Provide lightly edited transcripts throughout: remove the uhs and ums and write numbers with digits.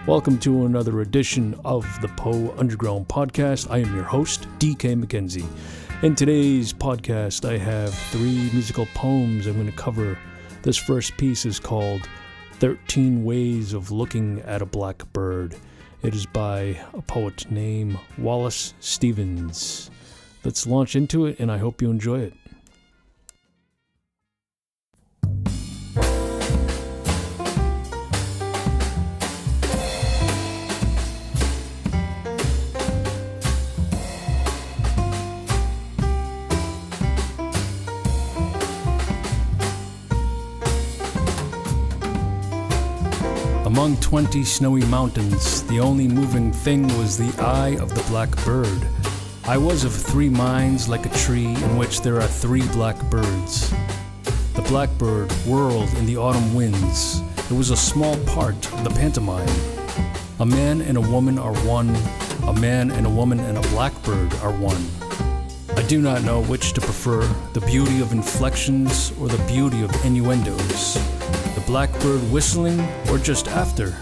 Welcome to another edition of the Poe Underground Podcast. I am your host, DK Mckenzie. In today's podcast, I have 3 musical poems I'm going to cover. This first piece is called 13 Ways of Looking at a Blackbird. It is by a poet named Wallace Stevens. Let's launch into it, and I hope you enjoy it. Among 20 snowy mountains, the only moving thing was the eye of the blackbird. I was of 3 minds like a tree in which there are 3 blackbirds. The blackbird whirled in the autumn winds. It was a small part of the pantomime. A man and a woman are one. A man and a woman and a blackbird are one. I do not know which to prefer, the beauty of inflections or the beauty of innuendos. The blackbird whistling or just after.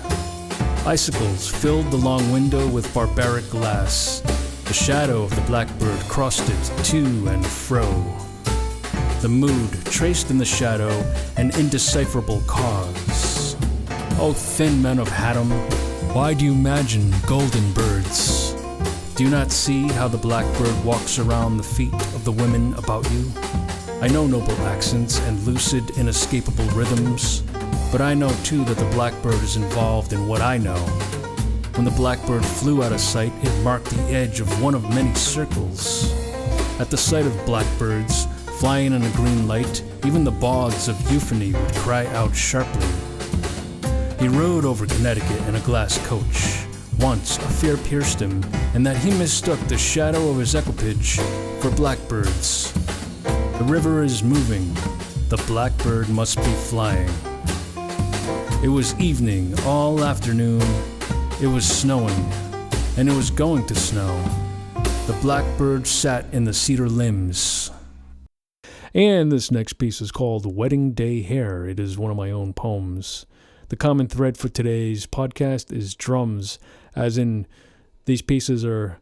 Icicles filled the long window with barbaric glass. The shadow of the blackbird crossed it to and fro. The mood traced in the shadow an indecipherable cause. O thin men of Haddam, why do you imagine golden birds? Do you not see how the blackbird walks around the feet of the women about you? I know noble accents and lucid, inescapable rhythms, but I know too that the blackbird is involved in what I know. When the blackbird flew out of sight, it marked the edge of one of many circles. At the sight of blackbirds flying in a green light, even the bogs of euphony would cry out sharply. He rode over Connecticut in a glass coach. Once a fear pierced him, in that he mistook the shadow of his equipage for blackbirds. The river is moving. The blackbird must be flying. It was evening, all afternoon. It was snowing, and it was going to snow. The blackbird sat in the cedar limbs. And this next piece is called Wedding Day Hair. It is one of my own poems. The common thread for today's podcast is drums, as in these pieces are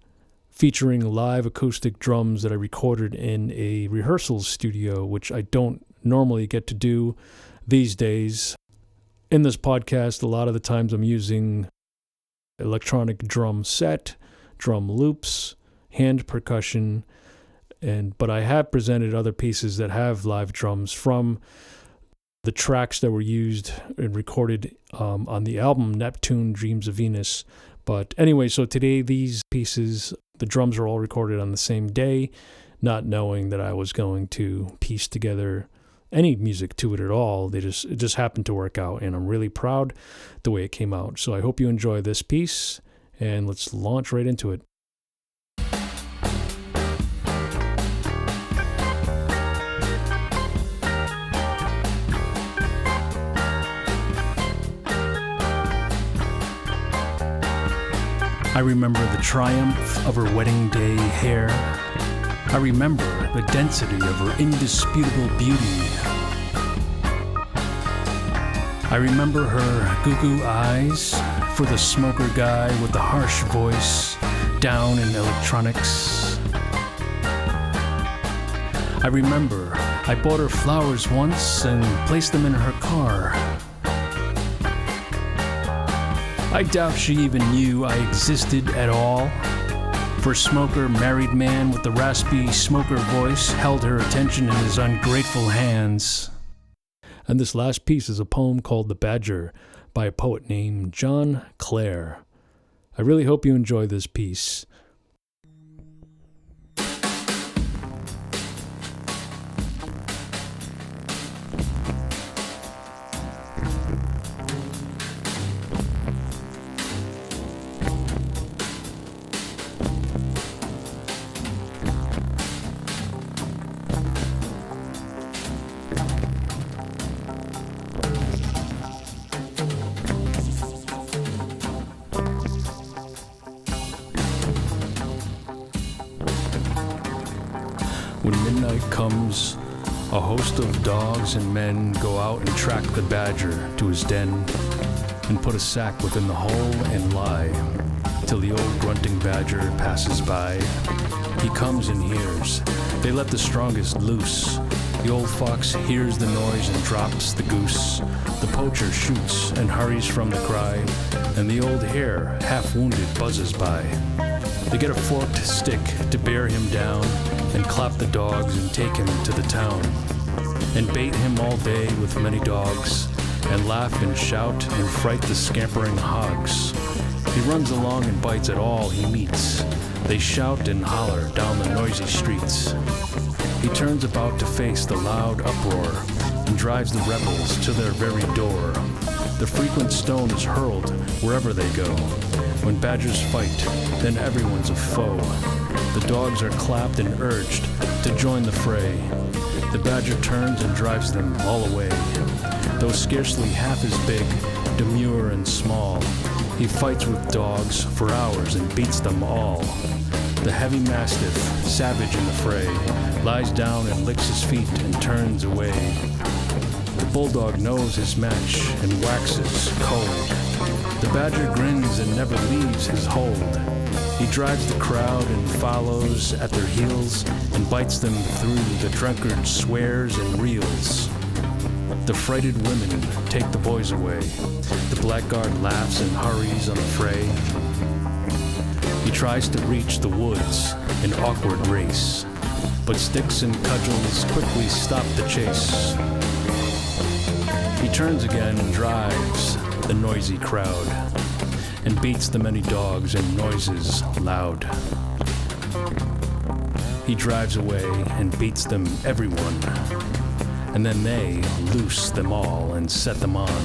featuring live acoustic drums that I recorded in a rehearsal studio, which I don't normally get to do these days. In this podcast, a lot of the times I'm using electronic drum set, drum loops, hand percussion, but I have presented other pieces that have live drums from the tracks that were used and recorded on the album Neptune Dreams of Venus. But anyway, so today these pieces, the drums are all recorded on the same day, not knowing that I was going to piece together any music to it at all. It just happened to work out, and I'm really proud the way it came out. So I hope you enjoy this piece, and let's launch right into it. I remember the triumph of her wedding day hair. I remember the density of her indisputable beauty. I remember her goo-goo eyes for the smoker guy with the harsh voice down in electronics. I remember I bought her flowers once and placed them in her car. I doubt she even knew I existed at all. For smoker, married man with the raspy smoker voice held her attention in his ungrateful hands. And this last piece is a poem called The Badger by a poet named John Clare. I really hope you enjoy this piece. When midnight comes, a host of dogs and men go out and track the badger to his den. and put a sack within the hole and lie, till the old grunting badger passes by. He comes and hears. They let the strongest loose. The old fox hears the noise and drops the goose. The poacher shoots and hurries from the cry, and the old hare, half-wounded, buzzes by. They get a forked stick to bear him down, and clap the dogs and take him to the town, and bait him all day with many dogs, and laugh and shout and fright the scampering hogs. He runs along and bites at all he meets. They shout and holler down the noisy streets. He turns about to face the loud uproar, and drives the rebels to their very door. The frequent stone is hurled wherever they go. When badgers fight, then everyone's a foe. The dogs are clapped and urged to join the fray. The badger turns and drives them all away. Though scarcely half as big, demure and small, he fights with dogs for hours and beats them all. The heavy mastiff, savage in the fray, lies down and licks his feet and turns away. The bulldog knows his match and waxes cold. The badger grins and never leaves his hold. He drives the crowd and follows at their heels, and bites them through. The drunkard swears and reels. The frighted women take the boys away. The blackguard laughs and hurries on the fray. He tries to reach the woods in awkward race, but sticks and cudgels quickly stop the chase. He turns again and drives the noisy crowd, and beats the many dogs and noises loud. He drives away and beats them everyone, and then they loose them all and set them on.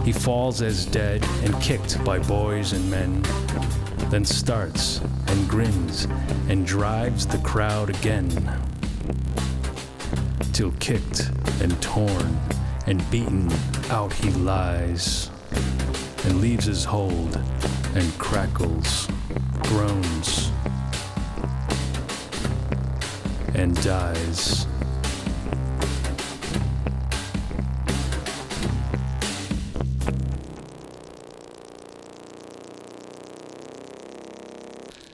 He falls as dead and kicked by boys and men, then starts and grins and drives the crowd again, till kicked and torn and beaten out he lies, and leaves his hold and crackles, groans, and dies.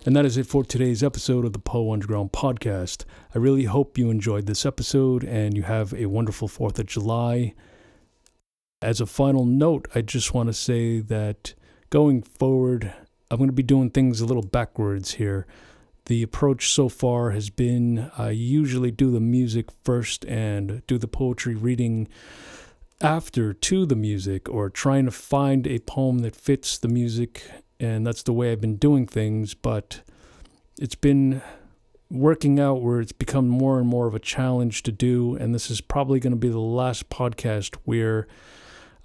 And that is it for today's episode of the Poe Underground Podcast. I really hope you enjoyed this episode and you have a wonderful 4th of July. As a final note, I just want to say that going forward, I'm going to be doing things a little backwards here. The approach so far has been I usually do the music first and do the poetry reading after to the music, or trying to find a poem that fits the music. And that's the way I've been doing things, but it's been working out where it's become more and more of a challenge to do, and this is probably going to be the last podcast where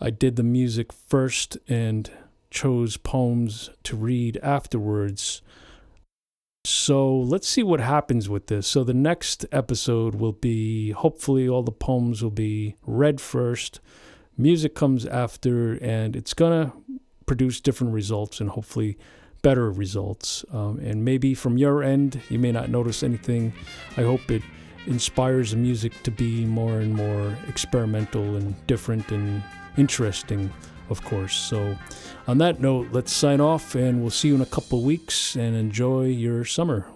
I did the music first and chose poems to read afterwards. So let's see what happens with this. So the next episode will be, hopefully all the poems will be read first, music comes after, and it's going to produce different results and hopefully better results. And maybe from your end, you may not notice anything. I hope it inspires the music to be more and more experimental and different and interesting, of course. So on that note, let's sign off, and we'll see you in a couple of weeks, and enjoy your summer.